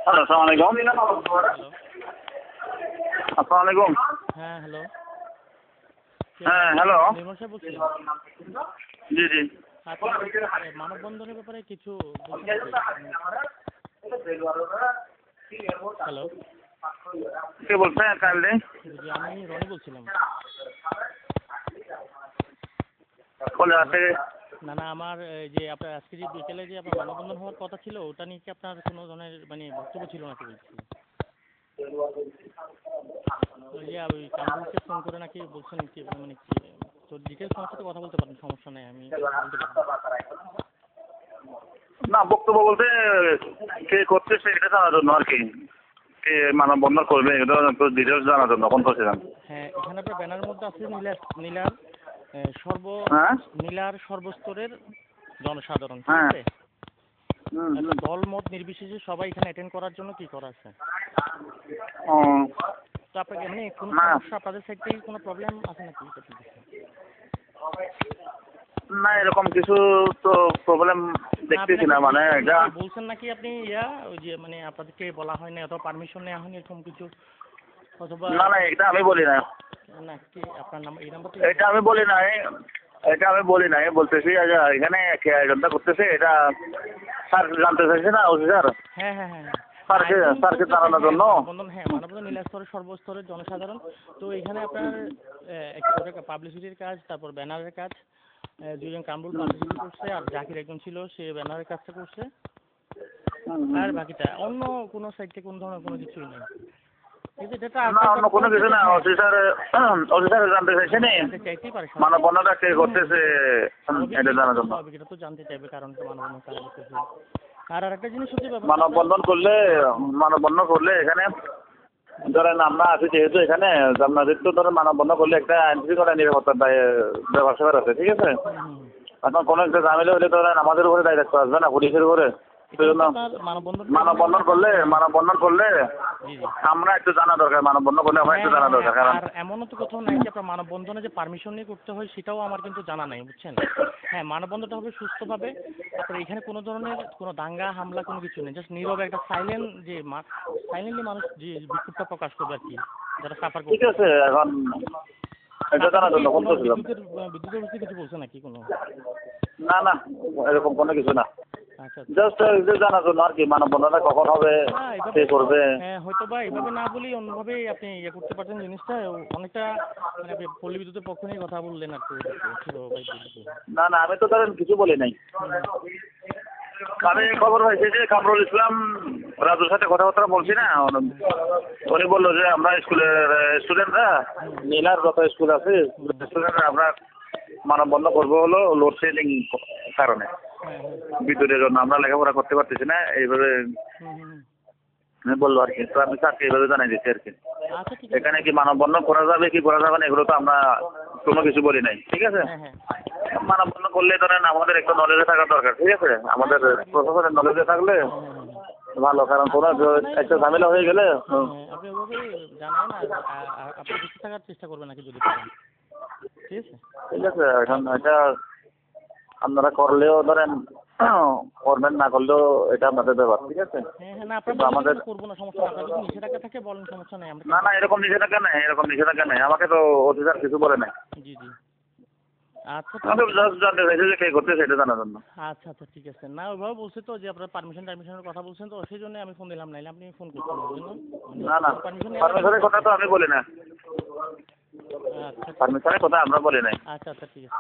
Hello, আসসালামু আলাইকুম। Hello. আসসালামু আলাইকুম। হ্যাঁ, হ্যালো। কে হ্যাঁ, হ্যালো। নির্মল সাহেব বলছিলেন? জি, জি। আচ্ছা, মানববন্ধনের ব্যাপারে কিছু বলছেন নাকি? হ্যালো। কে বলছেন কাইন্ডলি? জি, আমি রনি বলছিলাম। কোন জায়গা হ্যালো। থেকে? না, আমার যে আপনার আজকে যে বিকেলে যে আপনার মানববন্ধন হওয়ার কথা ছিল, ওটা নিয়ে কি আপনার কোনো ধরনের মানে বক্তব্য ছিল নাকি বলছিলেন? ওই যে ওই কামরুলকে ফোন করে নাকি বলছেন কি মানে কি তো ডিটেলস আমার সাথে কথা বলতে পারেন, সমস্যা নেই, আমি বলতে পারবো। না, বক্তব্য বলতে কে করতেছে এটা জানার জন্য আর কি। কে মানববন্ধন করবে এটা একটু ডিটেলস জানার জন্য ফোন করছিলাম। হ্যাঁ, এখানে আপনার ব্যানারের মধ্যে আছে নীলার সর্ব হ্যাঁ? নীলার সর্বস্তরের জনসাধারণ, ঠিক হ্যাঁ। আছে? হুম, একটা হুম। দল মত নির্বিশেষে সবাই এখানে অ্যাটেন্ড করার জন্য কি করা আছে? ও, তো আপনাকে এমনি কোনো না, সমস্যা আপনাদের সাইড থেকে কোনো প্রবলেম আছে নাকি এটা জিজ্ঞেস করেন? না এরকম কিছু তো প্রবলেম দেখতেছি না, মানে এটা বলছেন নাকি আপনি ওই যে মানে আপনাদেরকে বলা হয় না অথবা পারমিশন নেওয়া হয়নি এরকম কিছু, অথবা না, না এটা আমি বলি না। না কি আপনার নাম্বার এই নাম্বার এটা আমি বলি নাই। এটা আমি বলি নাই, বলতেছি যে এখানে কে আয়োজনটা করতেছে এটা স্যার জানতে চাইছে না অফিসার। হ্যাঁ হ্যাঁ হ্যাঁ স্যারকে স্যারকে জানানোর জন্য। মানববন্ধন, হ্যাঁ মানববন্ধন নীলাস্তরের সর্বস্তরের জনসাধারণ। তো এখানে আপনার একটা পাবলিসিটির কাজ, তারপর ব্যানারের কাজ, দুজন কামরুল পাবলিসিটি করছে, আর জাকির একজন ছিল সে ব্যানারের কাজটা করছে, আর বাকিটা অন্য কোনো সাইড থেকে কোনো ধরনের কোনো কিছুই নেই। কিন্তু এটা না, অন্য কোনো কিছু না। অফিসার অফিসার জানতে চাইছে নি চাইতেই পারে, মানববন্ধনটা কে করতেছে এটা জানার জন্য। স্বাভাবিক, এটা তো জানতে চাইবে কারণ মানববন্ধন কারা করতেছে। আর আরেকটা জিনিস হচ্ছে ব্যাপার, মানববন্ধন করলে এখানে ধরেন আমরা আছি যেহেতু এখানে আপনাদের তো ধরেন মানববন্ধন করলে একটা আইন শৃঙ্খলা নিরাপত্তার ব্যবস্থা আছে, ঠিক আছে? এখন কোনো একটা ঝামেলা হলে ধরেন আমাদের উপরে দায় থাকতে আসবে না, পুলিশের উপরে। সেই জন্য মানববন্ধন করলে জি জি আমরা একটু জানা দরকার, মানববন্ধন করলে আমরা একটু জানা দরকার। কারণ আর এমনও তো কোথাও নাই যে আপনার মানববন্ধনে যে পারমিশন নিয়ে করতে হয় সেটাও আমার কিন্তু জানা নাই, বুঝছেন? হ্যাঁ, মানববন্ধনটা হবে সুস্থভাবে, আপনার এখানে কোনো ধরনের কোনো দাঙ্গা হামলা কোনো কিছু নেই, জাস্ট নীরবে একটা সাইলেন্টলি মানুষ যে বিক্ষোভটা প্রকাশ করবে আর কি, যারা সাফার করবে। ঠিক আছে, এখন এটা জানার জন্য ফোন করছিলাম। বিদ্যুতের অবস্থা কিছু বলছে নাকি কোনো? না, না এরকম কোনো কিছু না, আচ্ছা জাস্ট জানার জন্য আর কি মানববন্ধনটা কখন হবে, কে করবে। হ্যাঁ, হয়তো বা এইভাবে না বলি অন্যভাবেই আপনি করতে পারতেন জিনিসটা, অনেকটা মানে আপনি পল্লী বিদ্যুতের পক্ষ নিয়ে কথা বললেন আর কি। না, না আমি তো ধরেন কিছু বলি নাই। আমি খবর পাইছি যে কামরুল ইসলাম রাজুর সাথে কথাবার্তা বলছি না, উনি বললো যে আমরা স্কুলের স্টুডেন্টরা নীলার যত স্কুল আছে স্টুডেন্টরা আমরা মানববন্ধন করবো হলো লোডশেডিং কারণে, বিদ্যুতের জন্য আমরা লেখাপড়া করতে পারতেছি না, এইভাবে বললো আর কি। তো আমি স্যারকে এইভাবে জানাই দিচ্ছি আর কি। এখানে কি মানববন্ধন করা যাবে কি করা যাবে না এগুলো তো আমরা কোনো কিছু বলি নাই, ঠিক আছে? মানববন্ধন করলে ধরেন আমাদের একটু নলেজে থাকা দরকার, ঠিক আছে? আমাদের প্রশাসনের নলেজে থাকলে ভালো, কারণ কোনো একটা ঝামেলা হয়ে গেলে আপনি ওভাবে জানান আর আপনি বুঝতে থাকার চেষ্টা করবেন নাকি যদি পারেন, ঠিক আছে? ঠিক আছে। এখন এটা আপনারা করলেও ধরেন করবেন, না করলেও এটা আপনাদের ব্যাপার, ঠিক আছে? হ্যাঁ না, আপনার আমাদের করবো না, সমস্যা না, আপনার যদি নিষেধাজ্ঞা থাকে বলেন, সমস্যা নেই। না, না এরকম নিষেধাজ্ঞা নেই, এরকম নিষেধাজ্ঞা নেই, আমাকে তো অফিসার কিছু বলে নাই। জি জি আচ্ছা আমাকে জাস্ট জানতে চাইছে যে কে করতেছে এটা জানার জন্য। আচ্ছা আচ্ছা ঠিক আছে। না ওইভাবে বলছে তো যে আপনার টারমিশনের কথা বলছেন, তো সেই জন্য আমি ফোন দিলাম, নাইলে আপনি ফোন করতেন ওই জন্য। না, না পারমিশনের কথা তো আমি বলি না, আচ্ছা পারমিশনের কথা আমরা বলি নাই। আচ্ছা আচ্ছা ঠিক আছে।